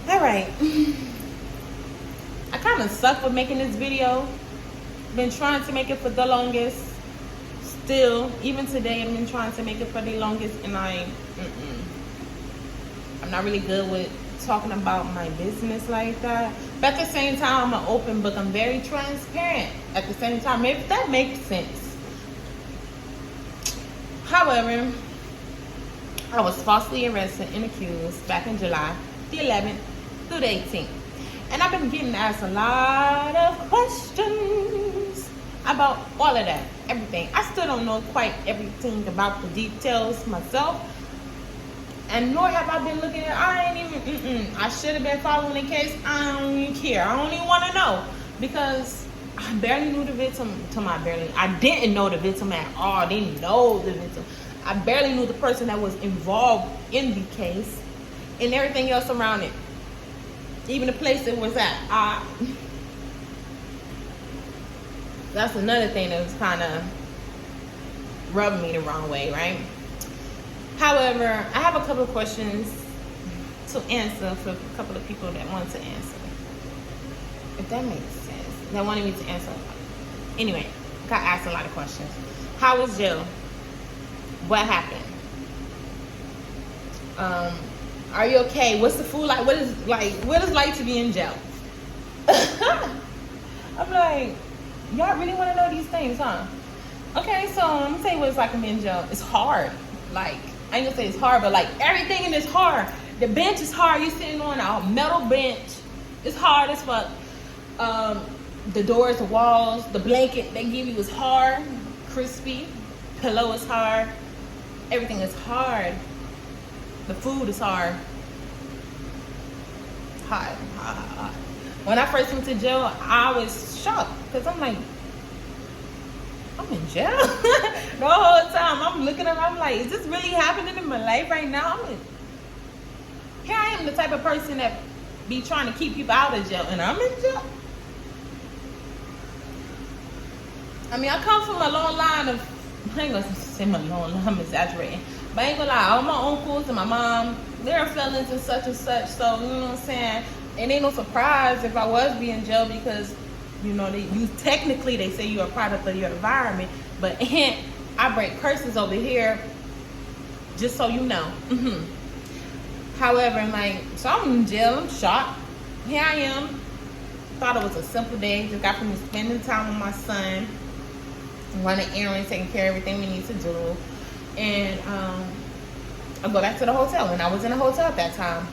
All right. I kind of suck with making this video. Been trying to make it for the longest. Still, even today, I've been trying to make it for the longest, and I'm not really good with talking about my business like that. But at the same time, I'm an open book. I'm very transparent at the same time, if that makes sense. However, I was falsely arrested and accused back in July the 11th through the 18th. And I've been getting asked a lot of questions about all of that, everything. I still don't know quite everything about the details myself. And nor have I been looking at, I should have been following the case. I don't even care. I don't even want to know. Because I barely knew the victim. I didn't know the victim at all. I didn't know the victim. I barely knew the person that was involved in the case and everything else around it. Even the place it was at. That's another thing that was kind of rubbing me the wrong way, right? However, I have a couple of questions to answer for a couple of people that want to answer. If that makes sense. That wanted me to answer. Anyway, got asked a lot of questions. How was jail? What happened? Are you okay? What's the food like? What is it like to be in jail? I'm like, y'all really want to know these things, huh? Okay, so I'm gonna tell you what it's like to be in jail. It's hard. Like, I ain't gonna say it's hard, but like everything in it's hard. The bench is hard. You're sitting on a metal bench. It's hard as fuck. The doors, the walls, the blanket they give you is hard, crispy. Pillow is hard. Everything is hard. The food is hard. Hard. When I first went to jail, I was shocked because I'm like, I'm in jail. The whole time I'm looking around, I'm like, is this really happening in my life right now? Here I am, the type of person that be trying to keep people out of jail, and I'm in jail. I mean, I come from a long line of, I ain't gonna say my long line, I'm exaggerating. But I ain't gonna lie, all my uncles and my mom, they're felons and such, so, you know what I'm saying? It ain't no surprise if I was being jail because, you know, technically they say you're a product of your environment, but I break curses over here, just so you know. However, like, so I'm in jail, I'm shocked. Here I am. Thought it was a simple day, just got from spending time with my son, running errands, taking care of everything we need to do. And I go back to the hotel, and I was in a hotel at that time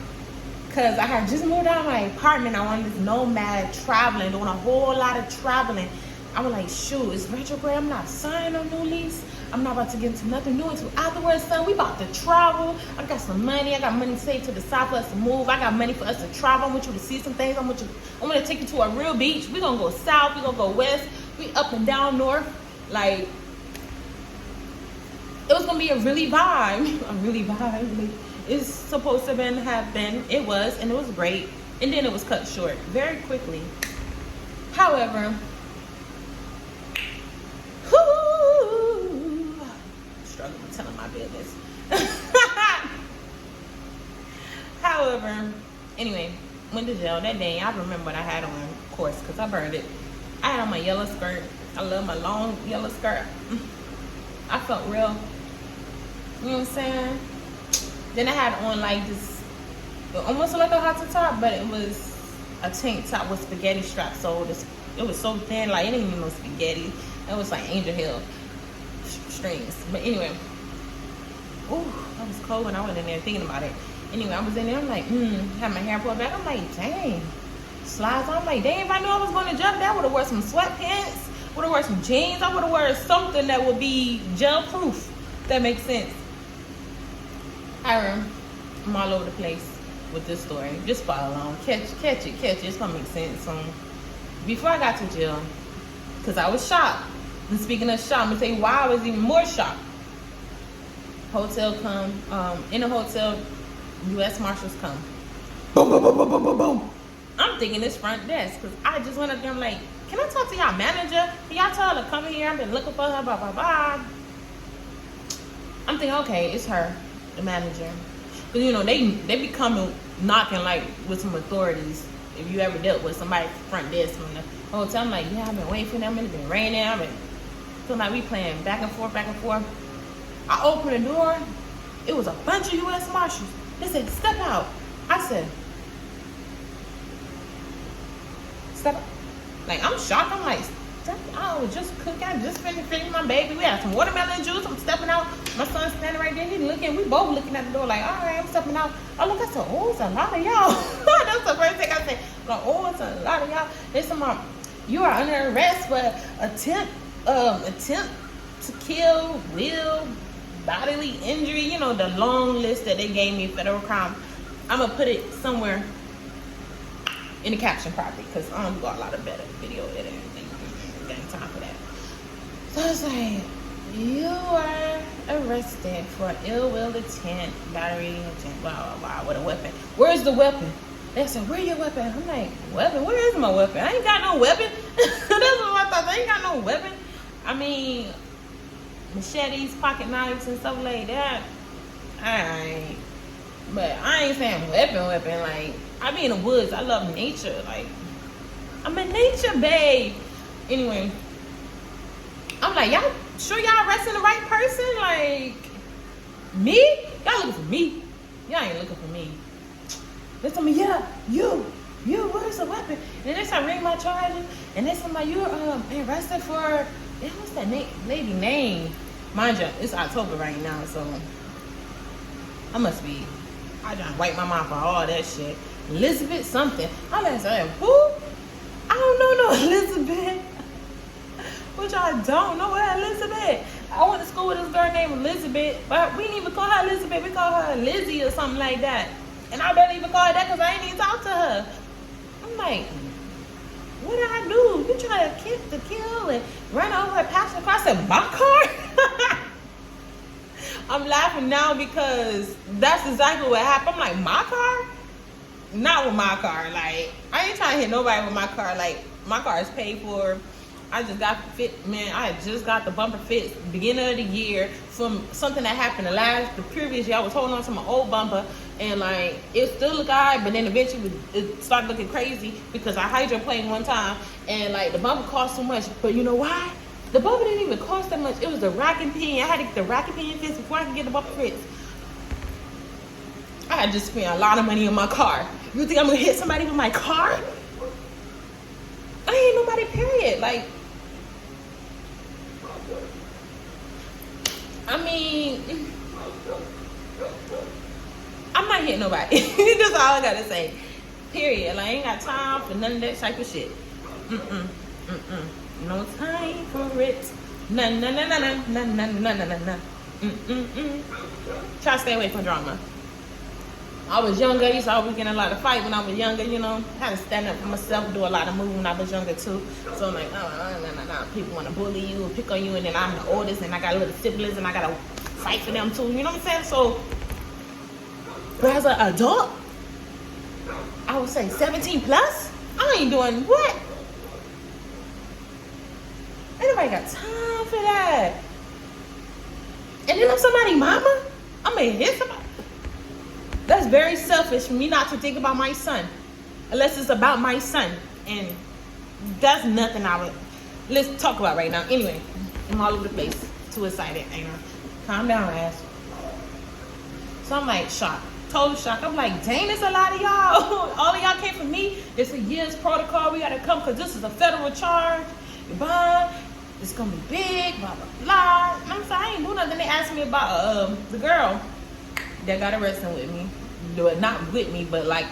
because I had just moved out of my apartment. I wanted this nomad traveling, doing a whole lot of traveling. I was like, shoot, it's retrograde. I'm not signing a new lease. I'm not about to get into nothing new until afterwards, son. We about to travel. I got some money. I got money saved to the side for us to move. I got money for us to travel. I want you to see some things. I want to take you to a real beach. We're going to go south. We're going to go west. We up and down north. Like, it was going to be a really vibe. A really vibe. It's supposed to have been. It was, and it was great. And then it was cut short very quickly. However, struggling with telling my business. However, anyway, went to jail that day. I remember what I had on, of course, because I burned it. I had on my yellow skirt. I love my long yellow skirt. I felt real. You know what I'm saying? Then I had on like this, almost like a hot top, but it was a tank top with spaghetti straps. So it was so thin, like it didn't even know spaghetti. It was like angel hair strings. But anyway, ooh, that was cold when I went in there thinking about it. Anyway, I was in there, I'm like, had my hair pulled back. I'm like, dang, slides. I'm like, dang, if I knew I was going to jump, I would have worn some sweatpants, would have worn some jeans. I would have worn something that would be gel proof. That makes sense. I'm all over the place with this story. Just follow along. Catch it. It's gonna make sense. Before I got to jail, because I was shocked. And speaking of shocked, I'm gonna tell you why I was even more shocked. Hotel come, in the hotel, U.S. Marshals come. Boom, boom, boom, boom, boom, boom, boom. I'm thinking it's front desk, because I just went up there, I'm like, can I talk to y'all manager? Can y'all tell her to come here? I've been looking for her, blah, blah, blah. I'm thinking, okay, it's her, the manager. Because, you know, they be coming knocking like with some authorities. If you ever dealt with somebody front desk from the hotel, I'm like, yeah, I've been waiting for them. It's been raining. I've been feeling like we playing back and forth, back and forth. I opened the door. It was a bunch of U.S. Marshals. They said, step out. I said, step out. Like, I'm shocked. I'm like, I was just cooking. I just finished my baby. We had some watermelon juice. I'm stepping out. My son's standing right there. He's looking. We both looking at the door like, all right, I'm stepping out. I look, I said, oh, it's a lot of y'all. That's the first thing I said. Like, oh, it's a lot of y'all. They said, you are under arrest for attempt to kill, will, bodily injury. You know, the long list that they gave me, federal crime. I'm going to put it somewhere in the caption probably, because I don't got a lot of better video editing. Time for that. So I was like, you are arrested for ill will intent, battery intent, blah blah blah, with a weapon. Where's the weapon? They said, where's your weapon? I'm like, weapon? Where is my weapon? I ain't got no weapon. That's what I thought. I ain't got no weapon. I mean, machetes, pocket knives, and stuff like that. Alright. But I ain't saying weapon. Like, I be in the woods. I love nature. Like, I'm a nature babe. Anyway, I'm like, y'all sure y'all arresting the right person? Like, me? Y'all looking for me? Y'all ain't looking for me. They told me, yeah, you, where's the weapon? And then they start ringing my charges, and they said, you're arrested for, what's that lady name? Mind you, it's October right now, so I trying to wipe my mouth for all that shit. Elizabeth something. I'm like, saying, who? I don't know no Elizabeth. Which I don't know her Elizabeth. I went to school with this girl named Elizabeth, but we didn't even call her Elizabeth. We call her Lizzie or something like that. And I barely even call her that because I ain't even talk to her. I'm like, what did I do? You try to kill and run over a passenger car? I said, my car? I'm laughing now because that's exactly what happened. I'm like, my car? Not with my car. Like, I ain't trying to hit nobody with my car. Like, my car is paid for. I just got the bumper fixed beginning of the year from something that happened the previous year. I was holding on to my old bumper and like it still looked alright, but then eventually it started looking crazy because I hydroplaned one time and like the bumper cost so much. But you know why? The bumper didn't even cost that much. It was the rack and pinion. I had to get the rack and pinion fixed before I could get the bumper fixed. I had just spent a lot of money on my car. You think I'm gonna hit somebody with my car? I ain't nobody, period. Like, I mean, I'm not hitting nobody. That's all I gotta say. Period. Like, I ain't got time for none of that type of shit. No time for it. No. Try to stay away from drama. I was younger, used to always get in a lot of fight when I was younger, you know. Had to stand up for myself, do a lot of moving when I was younger too. So I'm like, no. People want to bully you, pick on you, and then I'm the oldest, and I got little siblings, and I got to fight for them too. You know what I'm saying? So, but as an adult, I would say 17 plus, I ain't doing what? Ain't nobody got time for that. And then I'm somebody's mama, I'm going to hit somebody. That's very selfish for me not to think about my son. Unless it's about my son. And that's nothing let's talk about right now. Anyway, I'm all over the place. Too excited. Calm down, ass. So I'm like shocked. Total shock. I'm like, dang, it's a lot of y'all. All of y'all came for me. It's a year's protocol. We got to come because this is a federal charge. Your bond. It's going to be big. Blah, blah, blah. And I'm sorry, I ain't do nothing. They asked me about the girl that got arrested with me, not with me, but like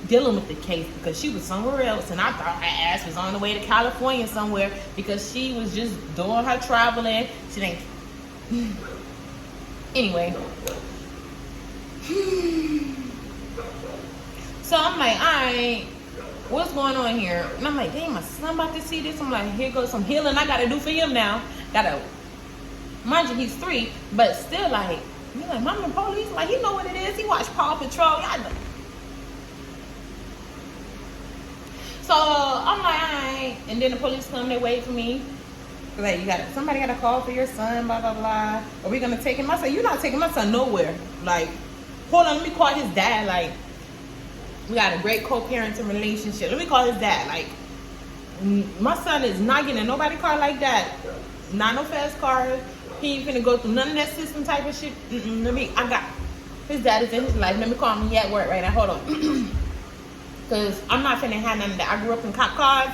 dealing with the case because she was somewhere else, and I thought her ass was on the way to California somewhere because she was just doing her traveling. She didn't. Anyway, so I'm like, alright, what's going on here? And I'm like, dang, my son about to see this. I'm like, here goes some healing I gotta do for him now. Mind you, he's 3, but still like. You're like, Mama, police, like, you know what it is. He watched Paw Patrol. Y'all know. So I'm like, all right. And then the police come, they wait for me. Like, somebody got to call for your son, blah, blah, blah. Are we going to take him? I said, you're not taking my son nowhere. Like, hold on, let me call his dad. Like, We got a great co-parenting relationship. Let me call his dad. Like, my son is not getting in nobody car like that. Not no fast cars. He ain't finna go through none of that system type of shit. I got his dad is in his life. Let me call him. He at work right now. Hold on. Because I'm not finna have none of that. I grew up in cop cars.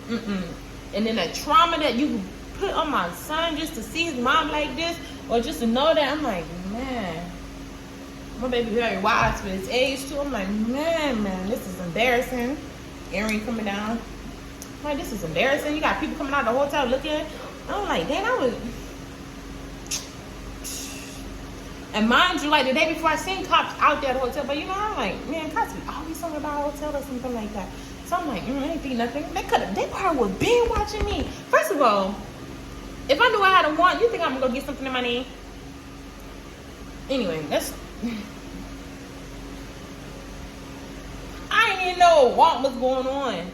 And then the trauma that you put on my son just to see his mom like this, or just to know that, I'm like, man, my baby very wise for his age too. I'm like, man, this is embarrassing. Earring coming down. I'm like, this is embarrassing. You got people coming out of the hotel looking. I'm like, dang, I was. And mind you, like the day before I seen cops out there at the hotel, but you know, I'm like, man, cops be always talking about a hotel or something like that. So I'm like, I ain't think nothing. They probably would be watching me. First of all, if I knew I had a warrant, you think I'm gonna go get something in my name? Anyway, I didn't even know what was going on.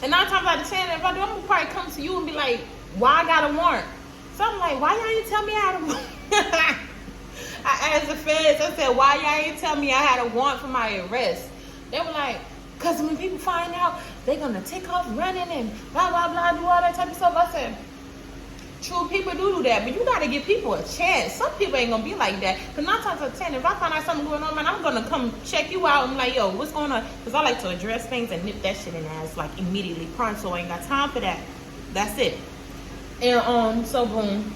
And 9 times out of 10, if I do, I'm gonna probably come to you and be like, why I got a warrant? So I'm like, why y'all ain't tell me I had a warrant? I asked the feds, I said, why y'all ain't tell me I had a warrant for my arrest? They were like, because when people find out, they're gonna take off running and blah, blah, blah, do all that type of stuff. I said, true, people do that, but you gotta give people a chance. Some people ain't gonna be like that. Because 9 times out of 10, if I find out something going on, man, I'm gonna come check you out. I'm like, yo, what's going on? Because I like to address things and nip that shit in the ass like immediately pronto. I ain't got time for that. That's it. And so boom,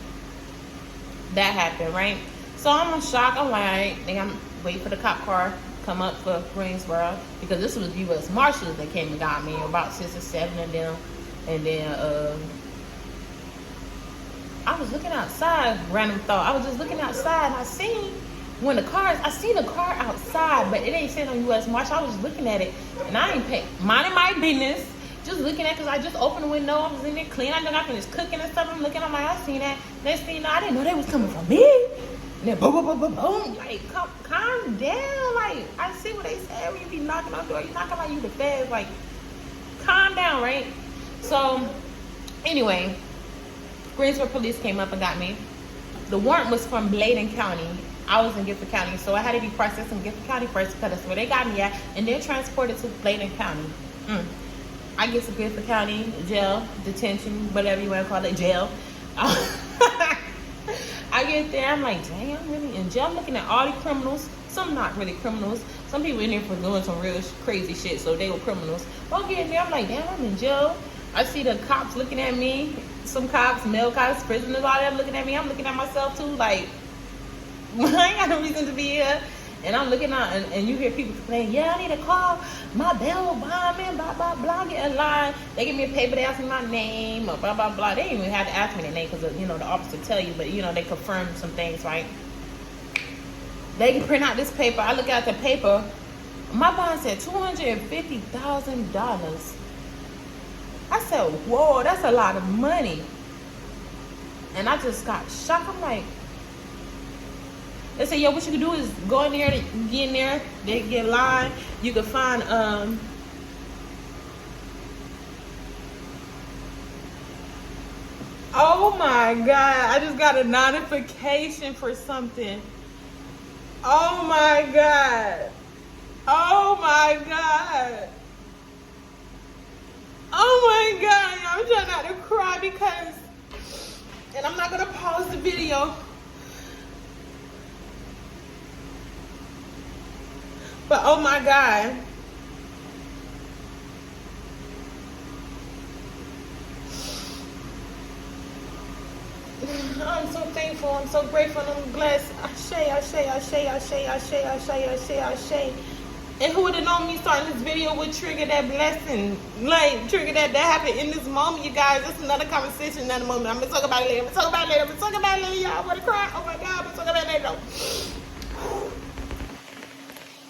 that happened, right? So I'm in shock. I'm like, all right, I'm waiting for the cop car come up for Greensboro, because this was U.S. Marshals that came and got me, about 6 or 7 of them. And then I was looking outside, random thought. I was just looking outside and I seen the car outside, but it ain't saying on U.S. Marshal. I was just looking at it and I ain't minding my business, just looking at it, because I just opened the window. I was in there clean. I know I finished cooking and stuff. I'm looking, I'm like, I seen that. Next thing you know, I didn't know they was coming for me. And then boom, boom, boom, boom, boom. Like, calm down. Like, I see what they said when you be knocking on the door. You knocking like you the feds. Like, calm down, right? So, anyway, Greensboro police came up and got me. The warrant was from Bladen County. I was in Gifford County, so I had to be processed in Gifford County first, because that's where they got me at, and then transported to Bladen County. I get to Gifford County jail, detention, whatever you want to call it, jail. I get there, I'm like, dang, I'm really in jail. I'm looking at all the criminals. Some not really criminals. Some people in there for doing some real crazy shit, so they were criminals. But I'm getting there, I'm like, damn, I'm in jail. I see the cops looking at me. Some cops, male cops, prisoners, all that looking at me. I'm looking at myself too, like, I ain't got no reason to be here. And I'm looking out, and you hear people saying, yeah, I need to call my bail bondman, blah, blah, blah, get in line. They give me a paper, they ask me my name, or blah, blah, blah. They didn't even have to ask me the name, because, you know, the officer tell you, but, you know, they confirm some things, right? They can print out this paper. I look at the paper. My bond said $250,000. I said, whoa, that's a lot of money. And I just got shocked. I'm like, they said, yo, what you can do is go in there, get in there, they get in line. You can find, oh my God, I just got a notification for something. Oh my God. Oh my God. Oh my God, I'm trying not to cry because, and I'm not gonna pause the video, but oh my God. I'm so thankful, I'm so grateful, and I'm blessed. Ashe, ashe, ashe, ashe, ashe, ashe, ashe, ashe. And who would have known me starting this video would trigger that blessing? Like, trigger that happened in this moment, you guys. That's another conversation, another moment. I'm going to talk about it later. I'm going to talk about it later. I'm going to talk about it later, y'all. I'm going to cry. Oh, my God. I'm going to talk about it later.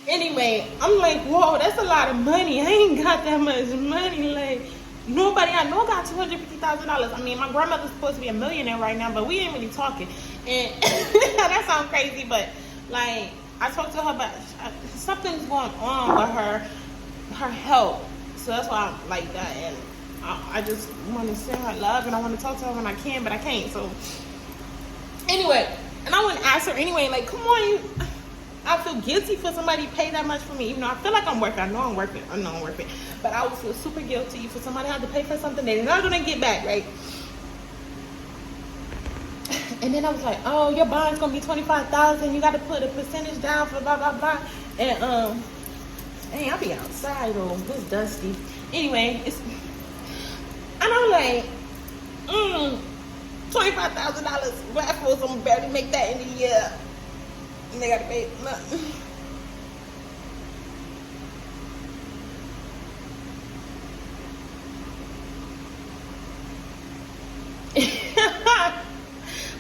Anyway, I'm like, whoa, that's a lot of money. I ain't got that much money. Like, nobody I know got $250,000. I mean, my grandmother's supposed to be a millionaire right now, but we ain't really talking. And that sounds crazy, but, like, I talked to her about something's going on with her health. So that's why I'm like that. And I just want to send her love, and I want to talk to her when I can, but I can't. So anyway, and I wouldn't ask her anyway, like, come on, I feel guilty for somebody to pay that much for me. Even though I feel like I'm working. I know I'm working. I know I'm working. But I would feel super guilty for somebody to have to pay for something they're not going to get back, right? And then I was like, oh, your bond's going to be $25,000. You got to put a percentage down for blah, blah, blah. And, dang, I'll be outside, though. It's dusty. Anyway, and I'm like, $25,000 black folks, I'm barely make that in a year. And they got to pay nothing.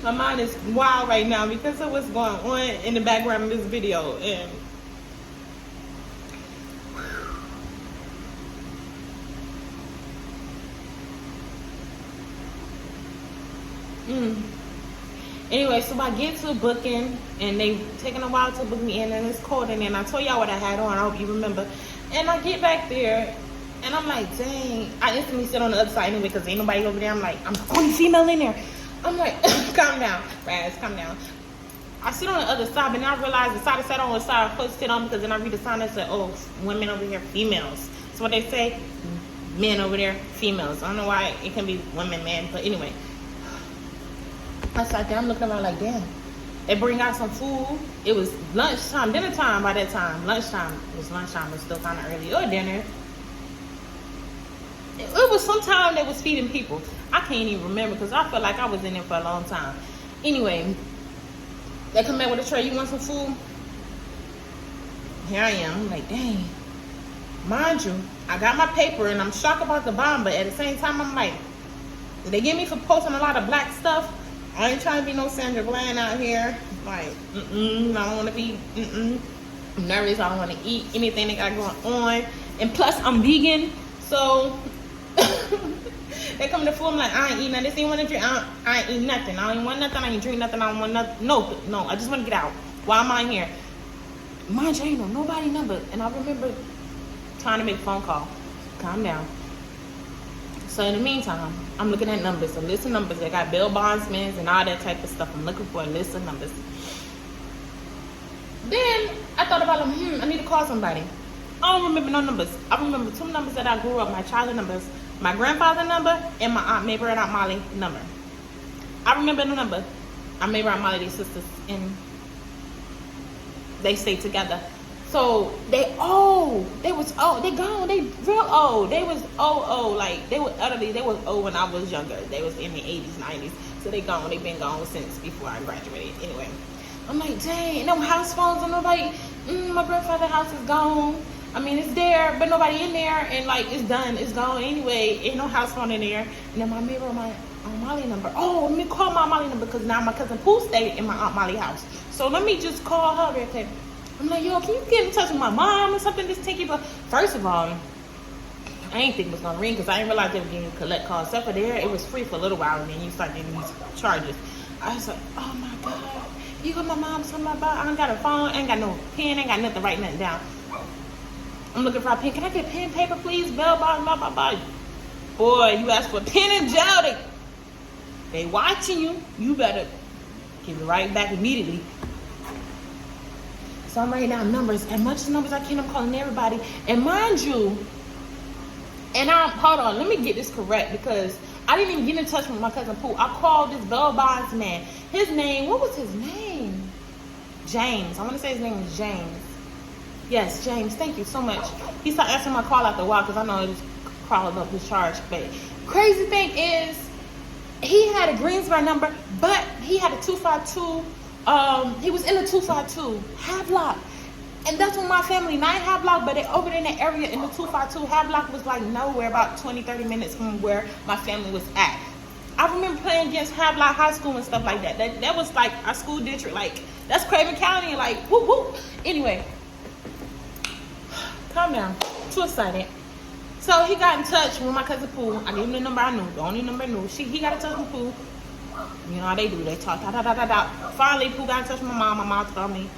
My mind is wild right now because of what's going on in the background of this video. And anyway, so I get to booking and they taking a while to book me in, and it's cold in there. And I told y'all what I had on. I hope you remember. And I get back there and I'm like, dang. I instantly sit on the other side anyway because ain't nobody over there. I'm like, I'm the only female in there. I'm like, calm down, Raz, calm down. I sit on the other side, but now I realize the side I sat on was the side I'm supposed to sit on, because then I read the sign that said, oh, women over here, females. So what they say, men over there, females. I don't know why it can be women, men, but anyway. I sat there, I'm looking around like, damn. They bring out some food. It was lunchtime, dinner time by that time. Lunchtime, it was lunchtime, but still kind of early, or dinner. It was sometime they was feeding people. I can't even remember because I felt like I was in there for a long time. Anyway, they come back with a tray. You want some food? Here I am. I'm like, dang. Mind you, I got my paper and I'm shocked about the bomb, but at the same time, I'm like, did they get me for posting a lot of black stuff? I ain't trying to be no Sandra Bland out here. Like, I don't want to be, I'm nervous. I don't want to eat anything they got going on. And plus, I'm vegan, so they come to the food, I'm like, I ain't eating nothing. This ain't want to drink. I ain't eat nothing. I ain't want nothing. I ain't drink nothing. I don't want nothing. No, I just want to get out. Why am I here? Mind you, ain't know nobody number. And I remember trying to make a phone call. Calm down. So in the meantime, I'm looking at numbers, a list of numbers. They got bail bondsmen and all that type of stuff. I'm looking for a list of numbers. Then I thought about them. I need to call somebody. I don't remember no numbers. I remember two numbers that I grew up, my childhood numbers. My grandfather's number and my Aunt Mabel and Aunt Molly number. I remember the number. Aunt Mabel and Aunt Molly, they sisters, and they stayed together. So they gone. They real old. They was old. Like they was old when I was younger. They was in the 80s, 90s. So they gone. They been gone since before I graduated. Anyway, I'm like, dang, no house phones and nobody. My grandfather's house is gone. I mean, it's there, but nobody in there, and like it's done, it's gone anyway. Ain't no house phone in there. And then my neighbor, my Aunt Molly number. Oh, let me call my Aunt Molly number because now my cousin Pooh stayed in my Aunt Molly house. So let me just call her real quick. I'm like, yo, can you get in touch with my mom or something? This tinky, but first of all, I ain't think it was gonna ring because I didn't realize they were getting collect calls. Except for there, it was free for a little while, and then you start getting these charges. I was like, oh my god, you got my mom something about? I ain't got a phone, ain't got no pen, ain't got nothing to write nothing down. I'm looking for a pen. Can I get pen and paper, please? Bell, blah, blah, blah, blah. Boy, you ask for a pen and gel. They watching you. You better give it right back immediately. So I'm writing down numbers. As much as numbers I can, I'm calling everybody. And mind you, hold on, let me get this correct because I didn't even get in touch with my cousin Pooh. I called this bail bonds man. His name, what was his name? James. I want to say his name was James. Yes, James, thank you so much. He started answering my call after a while because I know it was crawling up his charge. But crazy thing is, he had a Greensboro number, but he had a 252. He was in the 252 Havelock. And that's when my family, not in Havelock, but they over in the area in the 252. Havelock was like nowhere, about 20, 30 minutes from where my family was at. I remember playing against Havelock High School and stuff like that. That was like our school district. Like, that's Craven County. Like, whoop, whoop. Anyway. Calm down. Too excited. So he got in touch with my cousin Pooh. I gave him the number I knew. The only number I knew. He got in touch with Pooh. You know how they do. They talk. Finally, Pooh got in touch with my mom. My mom called me.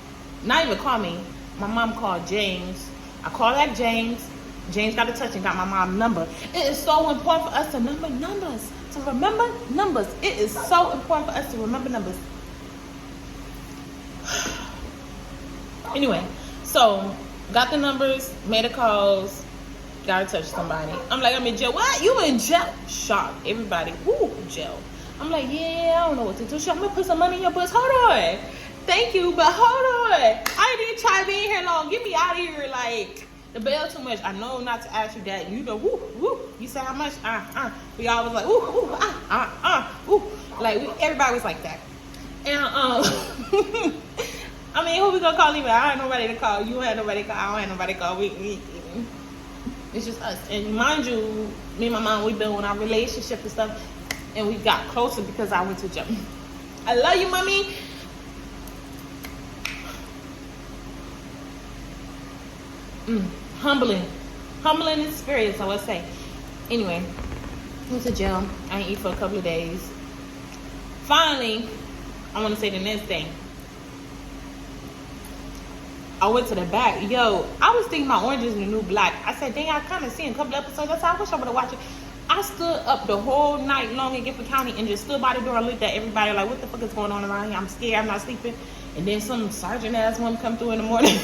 Not even called me. My mom called James. I called that James. James got in touch and got my mom's number. It is so important for us to remember numbers. To remember numbers. It is so important for us to remember numbers. Anyway, so got the numbers, made the calls, gotta touch somebody. I'm like, I'm in jail. What? You in jail? Shock. Everybody, woo, jail. I'm like, yeah, I don't know what to do. I'm gonna put some money in your bus. Hold on. Thank you, but hold on. I didn't try being here long. Get me out of here. Like, the bail too much. I know not to ask you that. You know, woo, woo. You say how much? We all was like, woo, woo, woo. Like, everybody was like that. And, I mean, who we gonna call even? I don't have nobody to call. You don't have nobody to call. I don't have nobody to call. It's just us. And mind you, me and my mom, we built our relationship and stuff. And we got closer because I went to jail. I love you, mommy. Humbling experience, I would say. Anyway, went to jail. I didn't eat for a couple of days. Finally, I want to say the next thing. I went to the back. Yo, I was thinking my Orange is the New Black. I said, dang, I kind of seen a couple of episodes. I said, I wish I would have watched it. I stood up the whole night long in Gifford County and just stood by the door and looked at everybody like, what the fuck is going on around here? I'm scared. I'm not sleeping. And then some sergeant ass woman come through in the morning.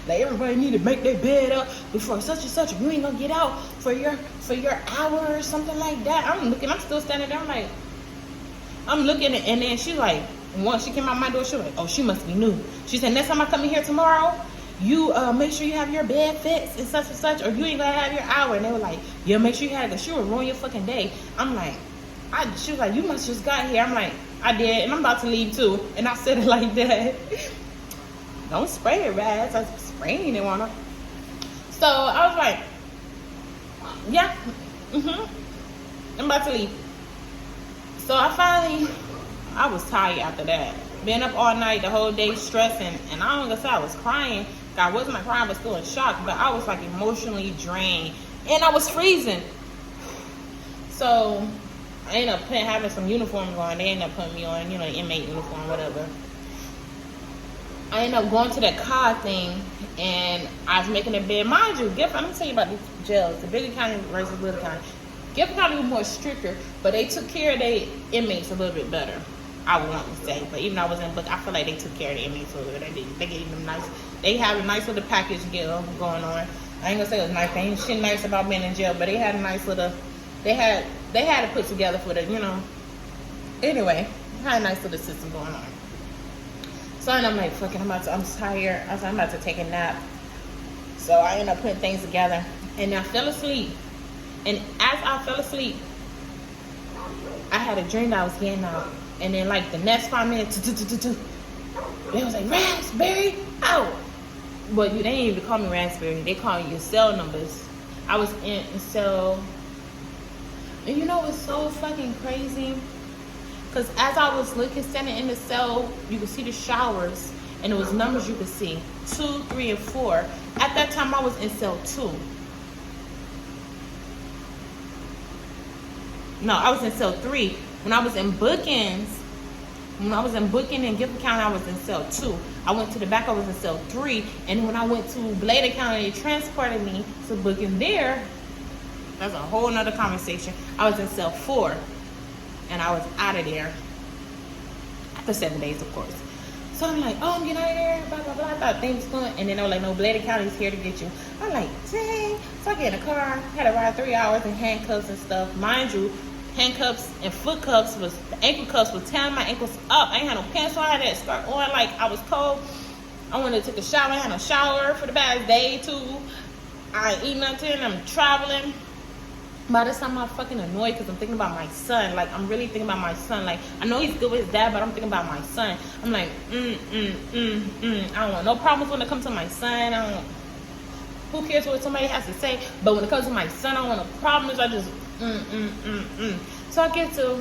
Like, everybody need to make their bed up before such and such. You ain't gonna get out for your hour or something like that. I'm looking. I'm still standing there. I'm looking, and then she like, once she came out my door, she was like, oh, she must be new. She said, next time I come in here tomorrow, you make sure you have your bed fixed and such, or you ain't gonna have your hour. And they were like, yeah, make sure you have it, because she will ruin your fucking day. I'm like, she was like, you must just got here. I'm like, I did, and I'm about to leave too. And I said it like that. Don't spray it, Raz. I was spraying it on her. So I was like, yeah, I'm about to leave. So I was tired after that. Been up all night, the whole day, stressing. And I don't gonna say I was crying. I wasn't like crying, but still in shock. But I was like emotionally drained. And I was freezing. So I ended up having some uniforms on. They ended up putting me on, inmate uniform, whatever. I ended up going to that car thing, and I was making a bed. Mind you, let me tell you about these jails. The bigger county versus little county. Gifford County was more stricter, but they took care of their inmates a little bit better, I would want to say. But even though I was in book, I feel like they took care of the inmates a little bit. They gave them nice. They had a nice little package deal going on. I ain't gonna say it was nice. They ain't shit nice about being in jail, but they had a nice little. They had to put together for the, Anyway, had a nice little system going on. So and I'm like, fucking, I'm tired. I was like, I'm about to take a nap. So I ended up putting things together, and I fell asleep. And as I fell asleep, I had a dream that I was getting out. And then like the next 5 minutes, they was like, Raspberry, out. But they didn't even call me Raspberry. They call you your cell numbers. I was in cell. And you know what's so fucking crazy? Because as I was standing in the cell, you could see the showers. And it was numbers you could see. 2, 3, and 4. At that time, I was in cell 2. No, I was in cell 3. When I was in bookings, in Gifford County, I was in cell 2. I went to the back, I was in cell 3. And when I went to Bladen County, they transported me to booking there. That's a whole nother conversation. I was in cell 4. And I was out of there. After 7 days, of course. So I'm like, oh, I'm getting out of there, blah, blah, blah. I thought things was going. And then they were like, no, Bladen County's here to get you. I'm like, dang. So I get in a car, had to ride 3 hours in handcuffs and stuff. Mind you, handcuffs and foot cuffs the ankle cuffs was tearing my ankles up. I ain't had no pants on. I had that skirt on like I was cold. I wanted to take a shower. I had no shower for the past day, too. I ain't eating nothing. I'm traveling. By this time, I'm fucking annoyed because I'm thinking about my son. Like, I'm really thinking about my son. Like, I know he's good with his dad, but I'm thinking about my son. I'm like, I don't want no problems when it comes to my son. Who cares what somebody has to say? But when it comes to my son, I don't want no problems. I just, So I get to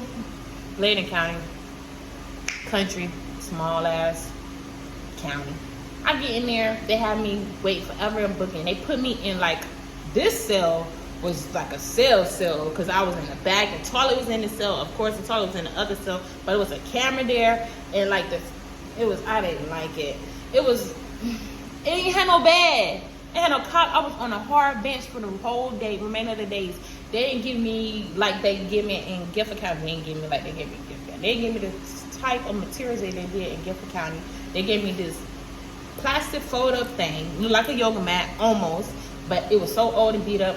Bladen County, country, small ass county. I get in there. They have me wait forever in booking. They put me in like this cell. Was like a cell because I was in the back. The toilet was in the cell. Of course, the toilet was in the other cell, but it was a camera there, and like I didn't like it. It ain't had no bed. It had no cot. I was on a hard bench for the whole day, remainder of the days. They didn't give me like they give me in Gifford County. They didn't give me like they gave me in Gifford County. They didn't give me the type of materials that they did in Gifford County. They gave me this plastic fold up thing, looked like a yoga mat almost, but it was so old and beat up.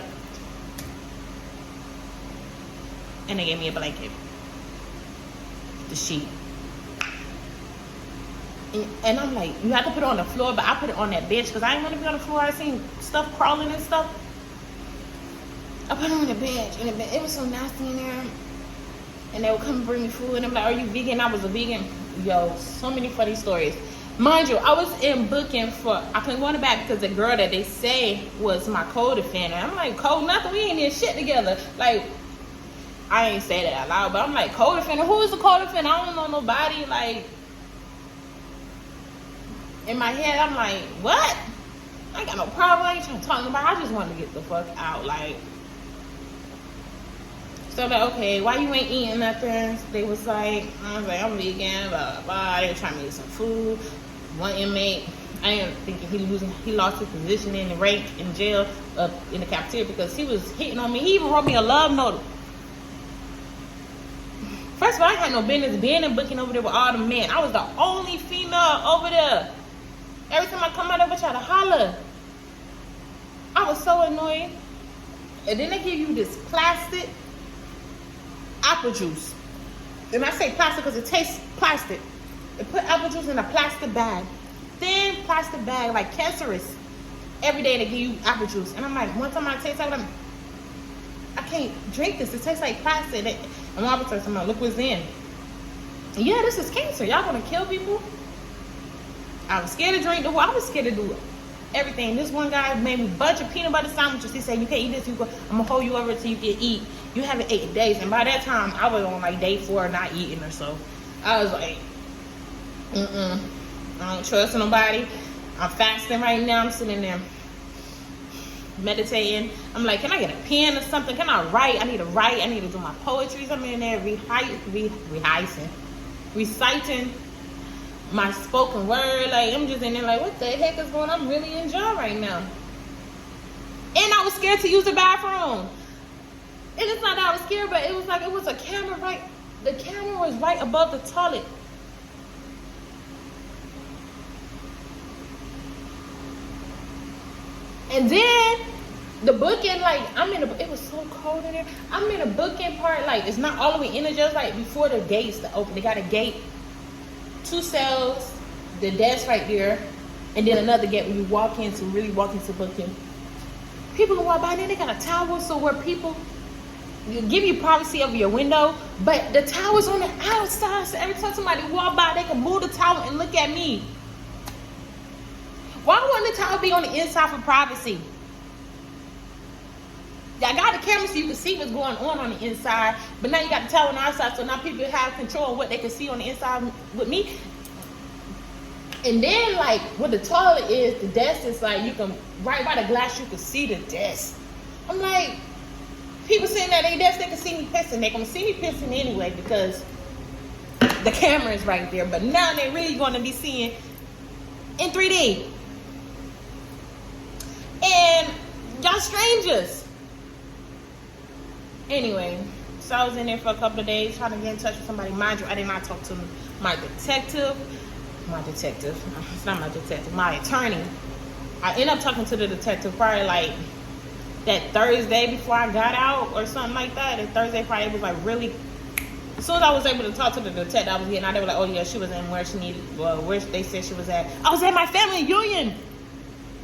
And they gave me a blanket, the sheet. And I'm like, you have to put it on the floor, but I put it on that bench because I didn't want to be on the floor. I seen stuff crawling and stuff. I put it on the bench, and it was so nasty in there. And they would come and bring me food, and I'm like, are you vegan? I was a vegan. Yo, so many funny stories. Mind you, I was in booking for, I couldn't go in the back because the girl that they say was my co-defendant. I'm like, code nothing, we ain't in shit together. Like, I ain't say that out loud, but I'm like, co-defendant? Who is the co-defendant? I don't know nobody. Like, in my head, I'm like, what? I ain't got no problem. I ain't trying to talk about it. I just wanted to get the fuck out. Like, so like, okay, why you ain't eating nothing? They was like, I was like, I'm vegan, blah, blah, blah. They were trying to get some food. One inmate, I didn't think he lost his position in the rank in jail, in the cafeteria because he was hitting on me. He even wrote me a love note. First of all, I had no business being and booking over there with all the men. I was the only female over there. Every time I come out, they try to holler. I was so annoyed. And then they give you this plastic apple juice. And I say plastic because it tastes plastic. They put apple juice in a plastic bag. Thin plastic bag, like cancerous. Every day they give you apple juice. And I'm like, one time I taste it, I can't drink this. It tastes like plastic. And my officer said, look what's in. Yeah, this is cancer. Y'all gonna kill people? I was scared to drink the water. I was scared to do everything. This one guy made me a bunch of peanut butter sandwiches. He said, you can't eat this. I'm gonna hold you over till you can eat. You haven't ate in days. And by that time, I was on like day 4 not eating or so. I was like, I don't trust nobody. I'm fasting right now. I'm sitting there meditating. I'm like, can I get a pen or something? Can I write? I need to write. I need to do my poetry. I'm in there reciting my spoken word. Like, I'm just in there like, what the heck is going on? I'm really enjoying right now. And I was scared to use the bathroom. And it's not that I was scared, but it was like, it was a camera right, the camera was right above the toilet. And then the booking, like, it was so cold in there. I'm in a booking part, like, it's not all the way in it, just like before the gates to open. They got a gate, 2 cells, the desk right there, and then another gate when you really walk into booking. People can walk by, and then they got a tower, so where people give you privacy over your window, but the tower's on the outside, so every time somebody walk by, they can move the tower and look at me. Why wouldn't the tower be on the inside for privacy? Y'all got the camera so you can see what's going on the inside, but now you got the tower on the outside, so now people have control of what they can see on the inside with me. And then, like, where the toilet is, the desk is like, you can, right by the glass, you can see the desk. I'm like, people sitting at their desk, they can see me pissing. They can see me pissing anyway because the camera is right there. But now they're really going to be seeing in 3D. And y'all strangers. Anyway, so I was in there for a couple of days trying to get in touch with somebody. Mind you, I did not talk to my detective. It's not my detective, my attorney. I ended up talking to the detective probably like that Thursday before I got out or something like that. That Thursday, Friday, it was like really, as soon as I was able to talk to the detective, I was getting out. They were like, oh yeah, she was in where she needed, where they said she was at. I was at my family reunion.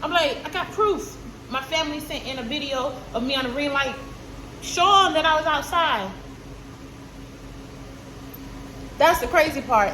I'm like, I got proof. My family sent in a video of me on the ring light showing that I was outside. That's the crazy part.